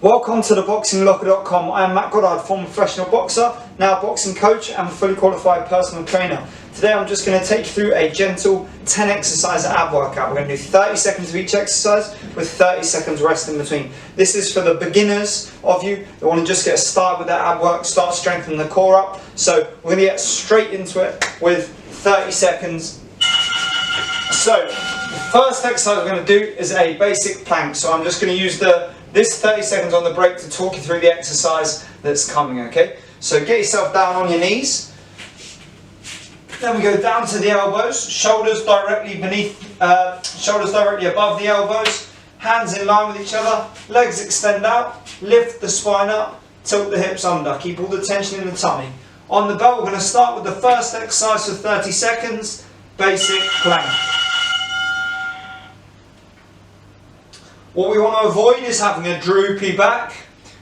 Welcome to the boxinglocker.com. I am Matt Goddard, former professional boxer, now boxing coach and fully qualified personal trainer. Today I'm just going to take you through a gentle 10 exercise ab workout. We're going to do 30 seconds of each exercise with 30 seconds rest in between. This is for the beginners of you that want to just get started with that ab work, start strengthening the core up. So we're going to get straight into it with 30 seconds. So the first exercise we're going to do is a basic plank. So I'm just going to use this 30 seconds on the break to talk you through the exercise that's coming, okay? So get yourself down on your knees. Then we go down to the elbows, shoulders directly above the elbows, hands in line with each other, legs extend out, lift the spine up, tilt the hips under, keep all the tension in the tummy. On the belt, we're going to start with the first exercise for 30 seconds, basic plank. What we want to avoid is having a droopy back,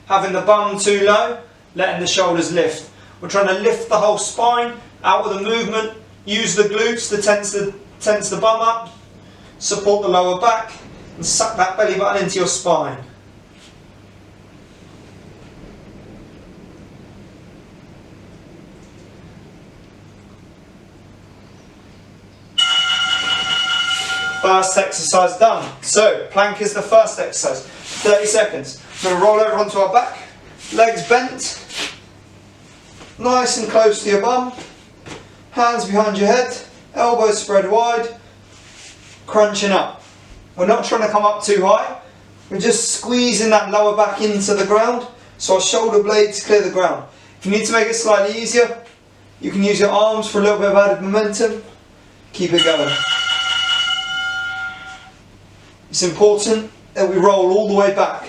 having the bum too low, letting the shoulders lift. We're trying to lift the whole spine out with the movement, use the glutes to tense the bum up, support the lower back, and suck that belly button into your spine. First exercise done. So, plank is the first exercise. 30 seconds. We're going to roll over onto our back, legs bent, nice and close to your bum, hands behind your head, elbows spread wide, crunching up. We're not trying to come up too high, we're just squeezing that lower back into the ground so our shoulder blades clear the ground. If you need to make it slightly easier, you can use your arms for a little bit of added momentum. Keep it going. It's important that we roll all the way back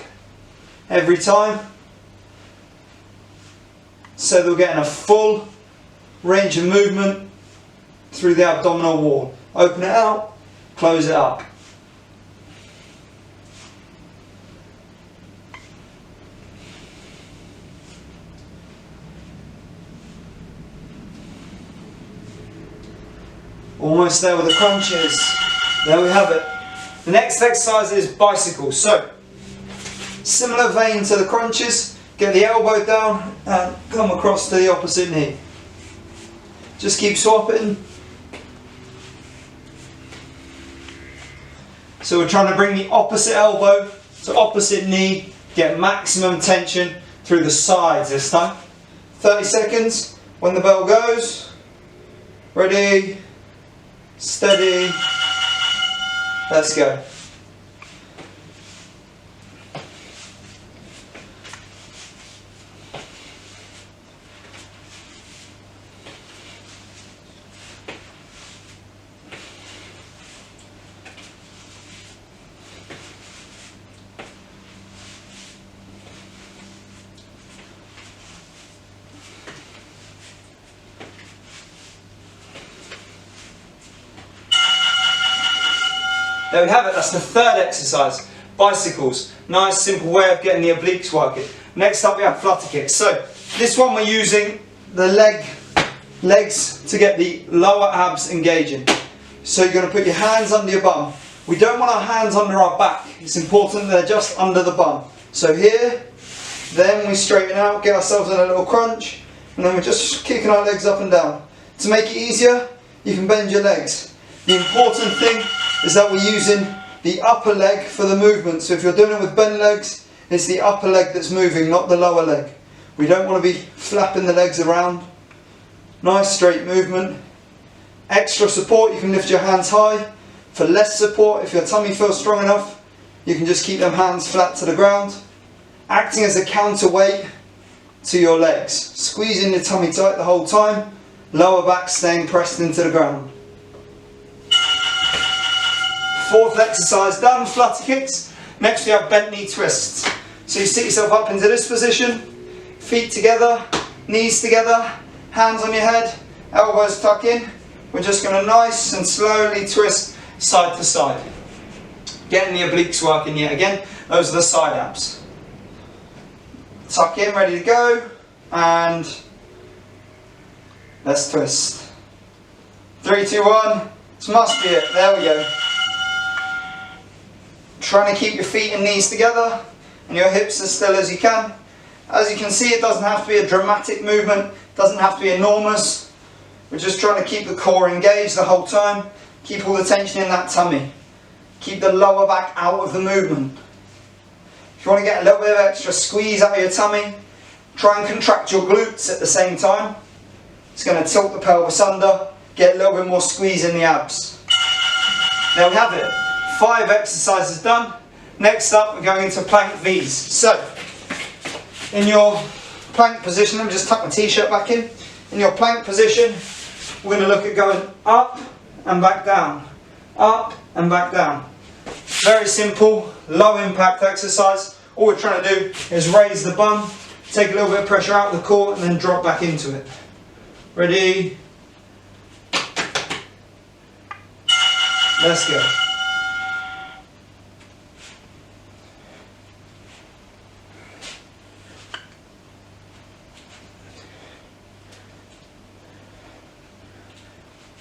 every time so that we're getting a full range of movement through the abdominal wall. Open it out, close it up. Almost there with the crunches. There we have it. The next exercise is bicycles. So, similar vein to the crunches, get the elbow down and come across to the opposite knee. Just keep swapping. So we're trying to bring the opposite elbow to opposite knee, get maximum tension through the sides this time. 30 seconds, when the bell goes, ready, steady, let's go. There we have it, that's the third exercise, bicycles. Nice simple way of getting the obliques working. Next up we have flutter kicks. So this one we're using the legs to get the lower abs engaging. So you're going to put your hands under your bum. We don't want our hands under our back, it's important they're just under the bum. So here, then we straighten out, get ourselves in a little crunch, and then we're just kicking our legs up and down. To make it easier, you can bend your legs. The important thing is that we're using the upper leg for the movement. So if you're doing it with bent legs, it's the upper leg that's moving, not the lower leg. We don't want to be flapping the legs around. Nice straight movement. Extra support, you can lift your hands high. For less support, if your tummy feels strong enough, you can just keep them hands flat to the ground. Acting as a counterweight to your legs. Squeezing your tummy tight the whole time. Lower back staying pressed into the ground. Fourth exercise done, flutter kicks. Next we have bent knee twists. So you sit yourself up into this position, feet together, knees together, hands on your head, elbows tuck in. We're just going to nice and slowly twist side to side. Getting the obliques working yet again, those are the side abs. Tuck in, ready to go, and let's twist. 3, 2, 1, this must be it, there we go. Trying to keep your feet and knees together, and your hips as still as you can. As you can see, it doesn't have to be a dramatic movement, doesn't have to be enormous. We're just trying to keep the core engaged the whole time, keep all the tension in that tummy, keep the lower back out of the movement. If you want to get a little bit of extra squeeze out of your tummy, try and contract your glutes at the same time. It's going to tilt the pelvis under, get a little bit more squeeze in the abs. There we have it, 5 exercises done. Next up, we're going into plank V's. So, in your plank position, let me just tuck my t-shirt back in. In your plank position, we're going to look at going up and back down, up and back down. Very simple, low impact exercise. All we're trying to do is raise the bum, take a little bit of pressure out of the core and then drop back into it. Ready? Let's go.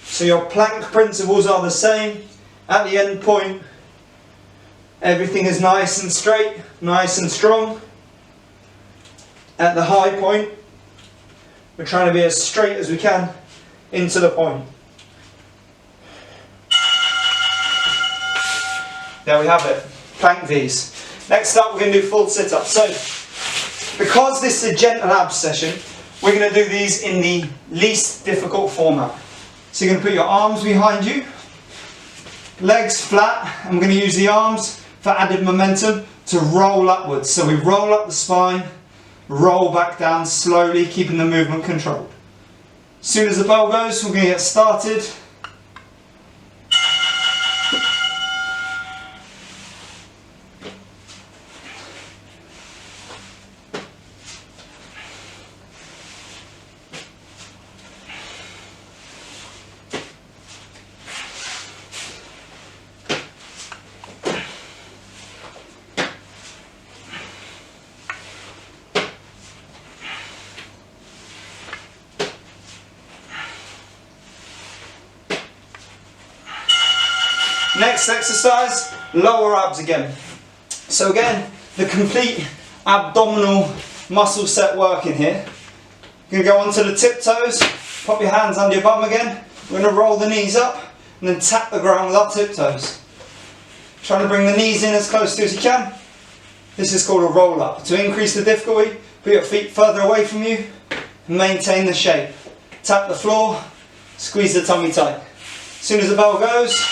So your plank principles are the same. At the end point, everything is nice and straight, nice and strong. At the high point, we're trying to be as straight as we can into the point. There we have it, plank V's. Next up, we're going to do full sit-ups. So, because this is a gentle abs session, we're going to do these in the least difficult format. So you're going to put your arms behind you, legs flat, and we're going to use the arms for added momentum to roll upwards. So we roll up the spine, roll back down slowly, keeping the movement controlled. As soon as the bell goes, we're going to get started. Next exercise, lower abs again. So again, the complete abdominal muscle set work in here. You're going to go onto the tiptoes, pop your hands under your bum again. We're going to roll the knees up and then tap the ground with our tiptoes. Trying to bring the knees in as close to as you can. This is called a roll up. To increase the difficulty, put your feet further away from you and maintain the shape. Tap the floor, squeeze the tummy tight. As soon as the bell goes,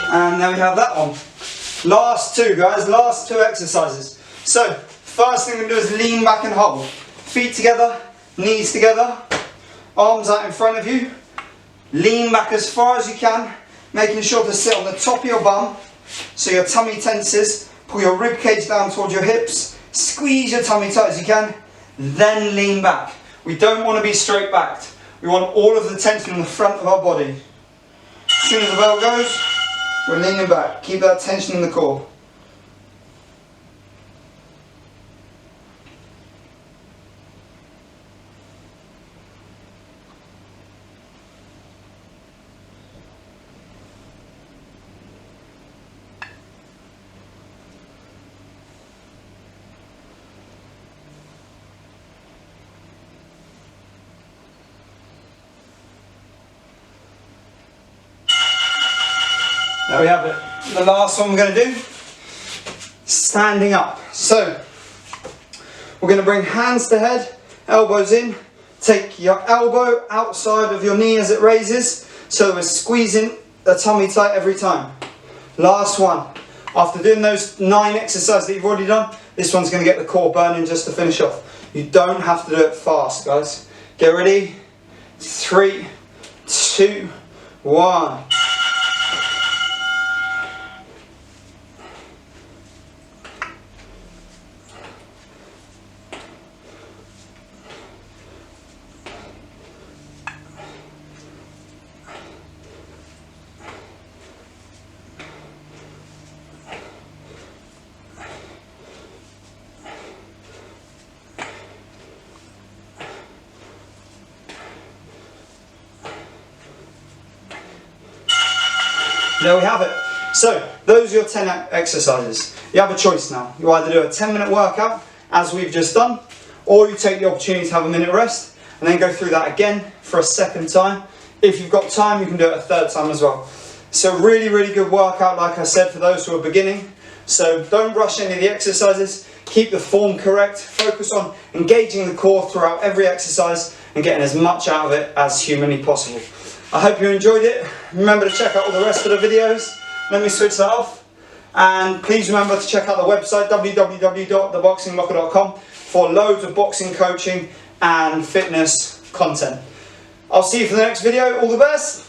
and there we have that one. Last two, guys, last 2 exercises. So, first thing we're going to do is lean back and hold. Feet together, knees together, arms out in front of you. Lean back as far as you can, making sure to sit on the top of your bum so your tummy tenses. Pull your rib cage down towards your hips, squeeze your tummy tight as you can, then lean back. We don't want to be straight backed. We want all of the tension in the front of our body. As soon as the bell goes, we're leaning back. Keep that tension in the core. There we have it. The last one we're going to do, standing up. So, we're going to bring hands to head, elbows in, take your elbow outside of your knee as it raises, so we're squeezing the tummy tight every time. Last one. After doing those 9 exercises that you've already done, this one's going to get the core burning just to finish off. You don't have to do it fast, guys. Get ready. 3, 2, 1. There we have it. So those are your 10 exercises. You have a choice now. You either do a 10-minute workout, as we've just done, or you take the opportunity to have a minute rest and then go through that again for a second time. If you've got time, you can do it a third time as well. So really, really good workout, like I said, for those who are beginning. So don't rush any of the exercises. Keep the form correct. Focus on engaging the core throughout every exercise and getting as much out of it as humanly possible. I hope you enjoyed it. Remember to check out all the rest of the videos. Let me switch that off. And please remember to check out the website www.theboxinglocker.com for loads of boxing coaching and fitness content. I'll see you for the next video. All the best.